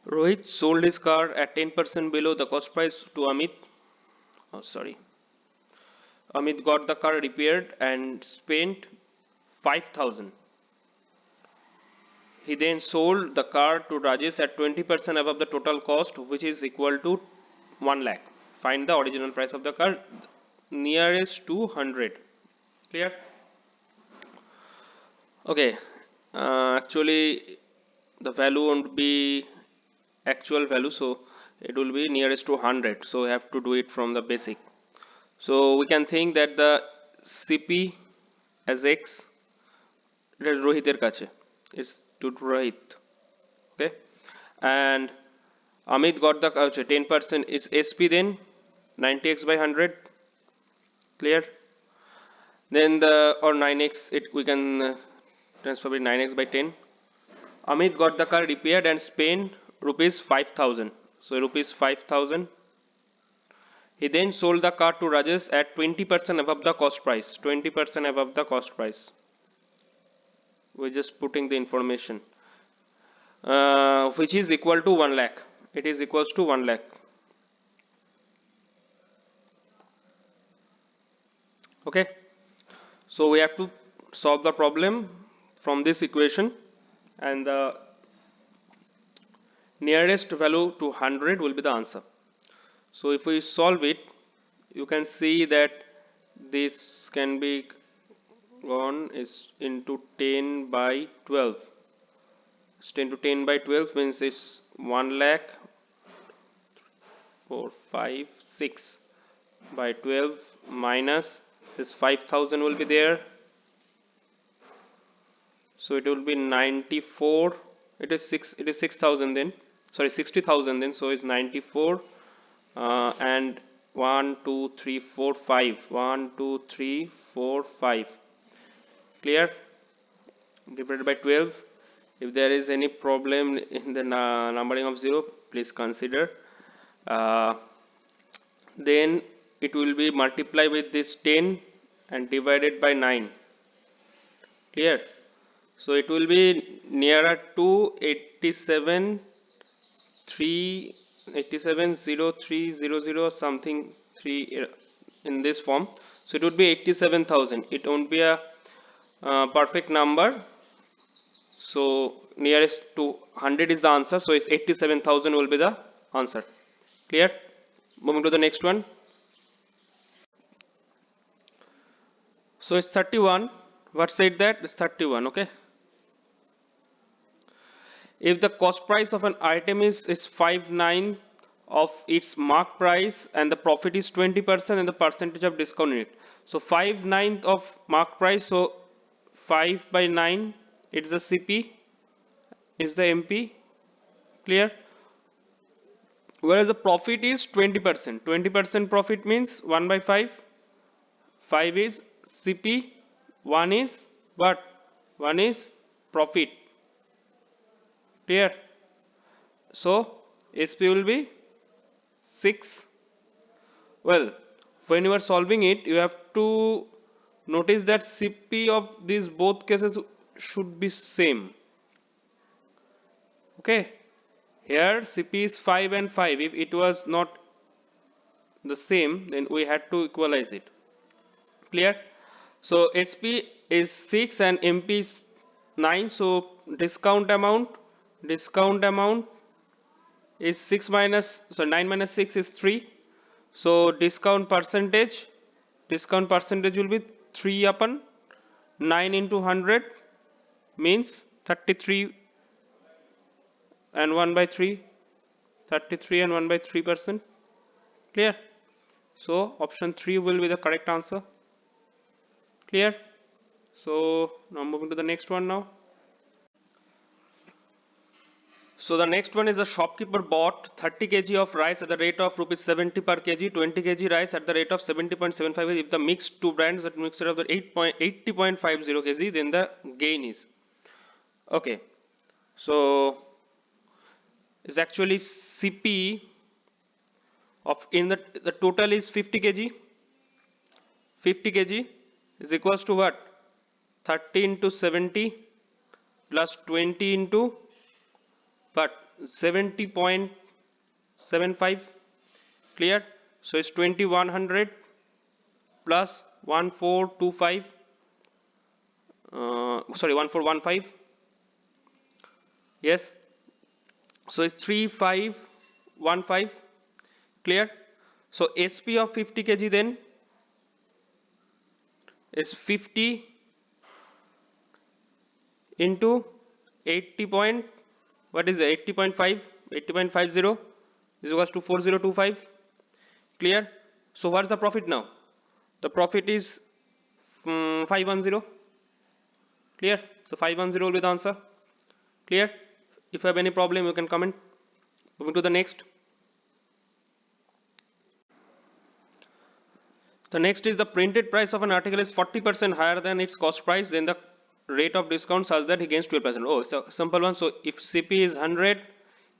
Rohit sold his car at 10% below the cost price to Amit. Oh, sorry. Amit got the car repaired and spent 5,000. He then sold the car to Rajesh at 20% above the total cost, which is equal to 1 lakh. Find the original price of the car nearest to 100. Clear? Okay. Actually, the value won't be actual value, so it will be nearest to 100. So we have to do it from the basic. So we can think that the CP as X, it is Rohiter kache. It's to Rohit. Okay. And Amit got the 10% is SP, then 90x by 100. Clear? Then the or 9x, it we can transfer it 9x by 10. Amit got the car repaired and spent rupees 5,000. So rupees 5,000. He then sold the car to Rajesh at 20% above the cost price. 20% above the cost price. We're just putting the information. Which is equal to 1 lakh. It is equals to 1 lakh. Okay. So we have to solve the problem from this equation, and the nearest value to 100 will be the answer. So if we solve it, you can see that this can be gone is into 10 by 12. 10 to 10 by 12 means it's 1 lakh 4 5 6 by 12 minus this 5,000 will be there. So it will be 94. It is 6,000 then. Sorry, 60,000 then. So it's 94 and 1 2 3 4 5. 1 2 3 4 5. Clear? Divided by 12. If there is any problem in the numbering of 0, please consider. Then it will be multiplied with this 10 and divided by 9. Clear? So it will be nearer to 87,0300 something 3 in this form. So it would be 87,000. It won't be a perfect number. So nearest to 100 is the answer. So it's 87,000 will be the answer. Clear? Moving to the next one. So it's 31. What said that? It's 31. Okay. If the cost price of an item is 5/9 of its mark price and the profit is 20% and the percentage of discount in it. So 5/9 of mark price. So 5 by 9 it's the CP is the MP. Clear? Whereas the profit is 20%. 20% profit means 1 by 5. 5 is CP. 1 is what? 1 is profit. Clear? So SP will be 6. Well, when you are solving it, you have to notice that CP of these both cases should be same. Okay. Here CP is 5 and 5. If it was not the same, then we had to equalize it. Clear? So SP is 6 and MP is 9. So discount amount is 6 minus, so 9 minus 6 is 3. So discount percentage will be 3 upon 9 into 100 means 33 and 1 by 3. 33 and 1 by 3%. Clear? So option 3 will be the correct answer. Clear? So now moving to the next one now. So the next one is the shopkeeper bought 30 kg of rice at the rate of rupees 70 per kg, 20 kg rice at the rate of 70.75. If the mixed two brands that mixture of the 80.50 kg, then the gain is. Okay. So it's actually CP of in the total is 50 kg. 50 kg is equals to what? 30 into 70 plus 20 into but 70.75. Clear? So it's 2100 plus 1425, sorry, 1415. Yes, so it's 3515. Clear? So SP of 50 kg then is 50 into 80 point, what is it, 80.5, 80.50 is equals to 4025. Clear? So what's the profit now? The profit is 510. Clear? So 510 will be the answer. Clear? If you have any problem, you can comment. Moving to the next. The next is the printed price of an article is 40% higher than its cost price, then the rate of discount such that he gains 12%. Oh, it's a simple one. So if CP is 100,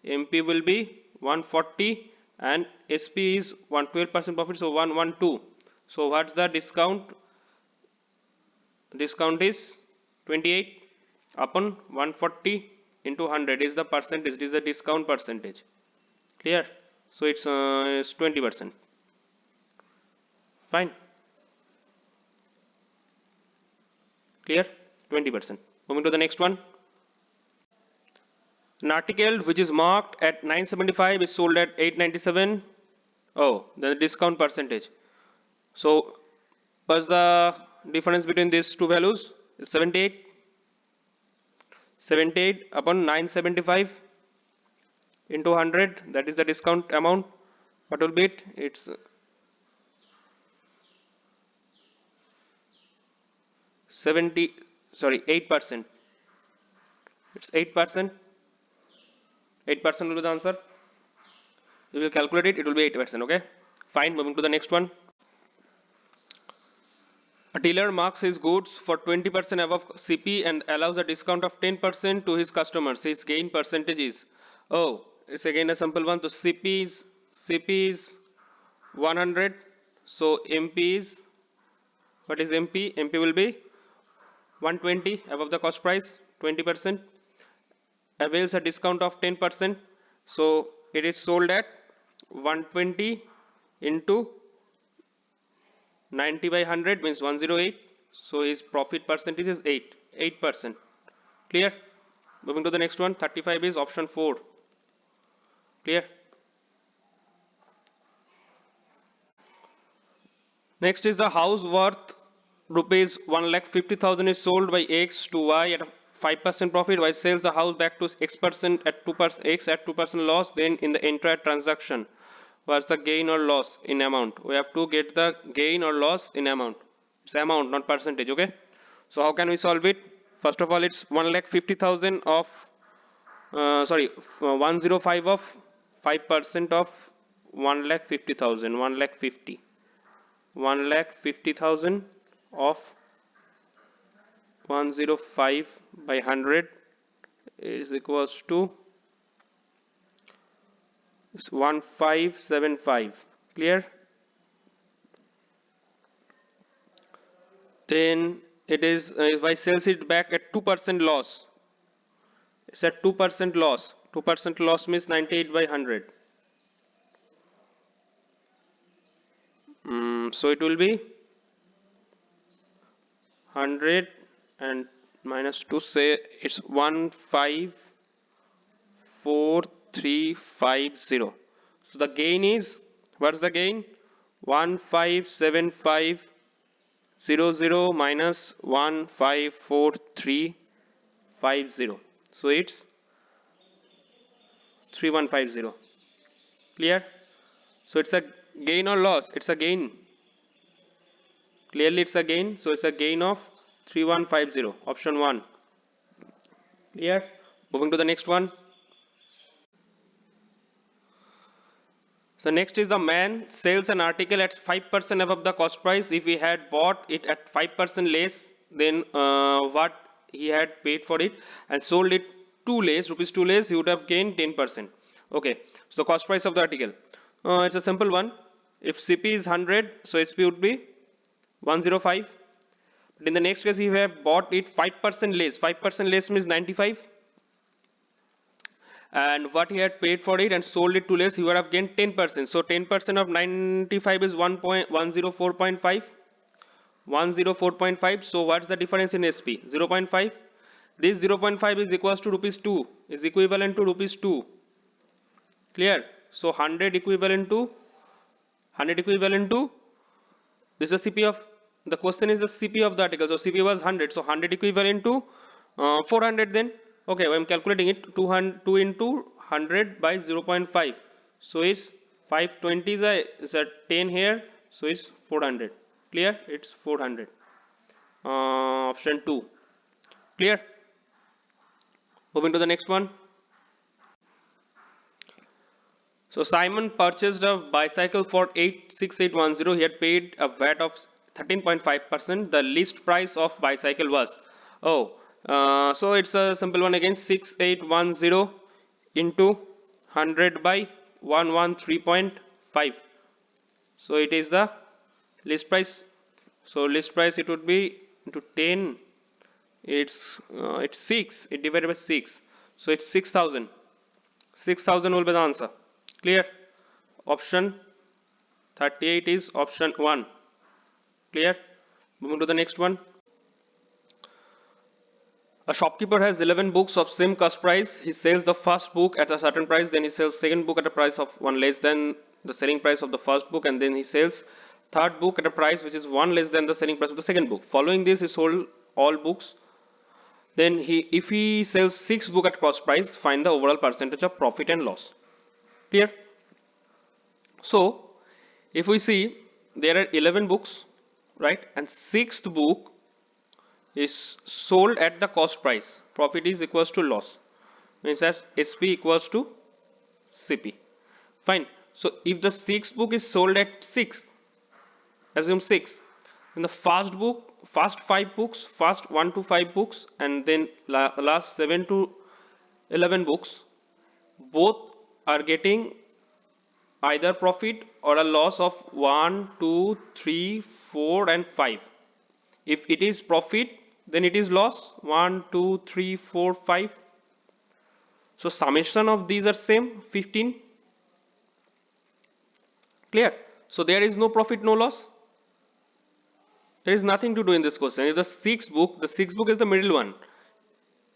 MP will be 140 and SP is 12% profit, so 112. So what's the discount? Discount is 28 upon 140 into 100 is the percentage. It is the discount percentage. Clear? So it's 20%. Fine. Clear? 20%. Moving to the next one. An article which is marked at 975 is sold at 897. Oh, the discount percentage. So what's the difference between these two values? It's 78. 78 upon 975 into 100, that is the discount amount. What will be it? It's 8%. It's 8%. 8% will be the answer. You will calculate it, it will be 8%. Okay, fine. Moving to the next one. A dealer marks his goods for 20% above CP and allows a discount of 10% to his customers. His gain percentage is, oh, it's again a simple one. So CP is 100. So MP is, what is MP? MP will be 120 above the cost price, 20%. Avails a discount of 10%. So it is sold at 120 into 90 by 100 means 108. So his profit percentage is 8%. Clear? Moving to the next one. 35 is option 4. Clear? Next is the house worth rupees 1,50,000 is sold by X to Y at a 5% profit. Y sells the house back to X% at 2%, X at 2% loss. Then in the entire transaction, what's the gain or loss in amount? We have to get the gain or loss in amount. It's amount, not percentage. Okay. So how can we solve it? First of all, it's 1,50,000 of 105 of 5% of 1,50,000. 1,50,000 of 105 by 100 is equals to 1575. Clear? Then it is, if I sells it back at 2% loss, it's at 2% loss. 2% loss means 98 by 100. So it will be 100 and minus 2, say it's 154,350. So the gain is, what's the gain? 157500 minus 154350. So it's 3150. Clear? So it's a gain or loss? It's a gain. Clearly it's a gain. So it's a gain of 3150. Option 1. Clear? Moving to the next one. So next is the man sells an article at 5% above the cost price. If he had bought it at 5% less than what he had paid for it and sold it rupees 2 less, he would have gained 10%. Okay, so the cost price of the article. It's a simple one. If CP is 100, so SP would be 105. But in the next case, if you have bought it 5% less, 5% less means 95. and what he had paid for it and sold it to less, he would have gained 10%. So 10% of 95 is 104.5. 104.5. So what's the difference in SP? 0.5. This 0.5 is equals to rupees 2, is equivalent to rupees 2. Clear? So 100 equivalent to this is the CP of the question, is the CP of the article. So CP was 100. So 100 equivalent to 400 then. Okay, I'm calculating it. 2 into 100 by 0.5. So it's 520 is a 10 here. So it's 400. Clear? It's 400. Option 2. Clear? Moving to the next one. So Simon purchased a bicycle for 86810. He had paid a VAT of 13.5%. The list price of bicycle was, so it's a simple one again, 6810 into 100 by 113.5. So it is the list price. So list price, it would be into 10. It's 6. It divided by 6. So it's 6,000. 6,000 will be the answer. Clear? Option 38 is option 1. Clear? Moving to the next one. A shopkeeper has 11 books of same cost price. He sells the first book at a certain price, then he sells second book at a price of 1 less than the selling price of the first book, and then he sells third book at a price which is 1 less than the selling price of the second book. Following this, he sold all books. Then if he sells 6 books at cost price, find the overall percentage of profit and loss. Clear? So if we see, there are 11 books, right, and 6th book is sold at the cost price. Profit is equals to loss, means as SP equals to CP. Fine. So if the 6th book is sold at 6, assume 6, in the first book, first 5 books, first 1 to 5 books, and then last 7 to 11 books, both are getting either profit or a loss of 1, 2, 3, 4 and 5. If it is profit, then it is loss 1, 2, 3, 4, 5. So summation of these are same, 15. Clear? So there is no profit, no loss. There is nothing to do in this question. If the 6th book is the middle one.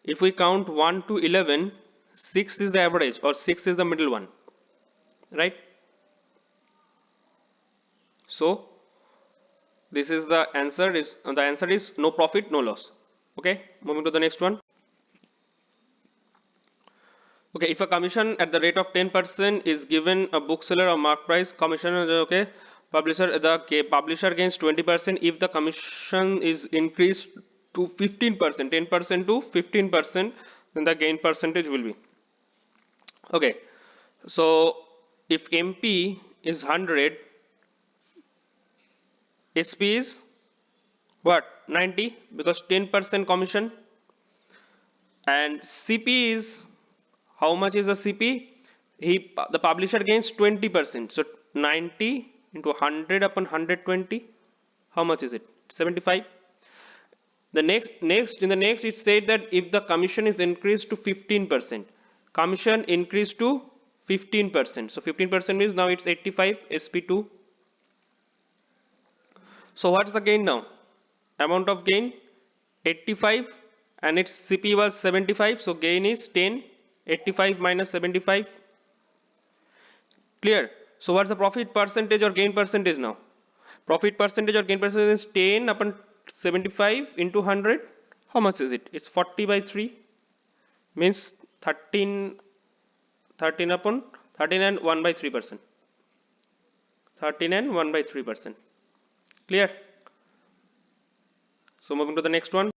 If we count 1 to 11, 6 is the average or 6 is the middle one, right? So this is the answer, is no profit, no loss. Okay, moving to the next one. Okay, if a commission at the rate of 10% is given a bookseller a mark price, commission, okay, the publisher gains 20%. If the commission is increased to 15%, 10% to 15%, then the gain percentage will be, okay. So if MP is 100, SP is what, 90, because 10% commission, and CP is, how much is the CP? The publisher gains 20%. So 90 into 100 upon 120, how much is it? 75. The next it said that if the commission is increased to 15%, commission increased to 15%. So 15% means now it's 85, SP2. So what's the gain now? Amount of gain 85, and its CP was 75. So gain is 10. 85 minus 75. Clear? So what's the profit percentage or gain percentage now? Profit percentage or gain percentage is 10 upon 75 into 100. How much is it? It's 40 by 3. Means 13 upon 13 and 1 by 3%. 13 and 1 by 3%. Clear? So moving to the next one.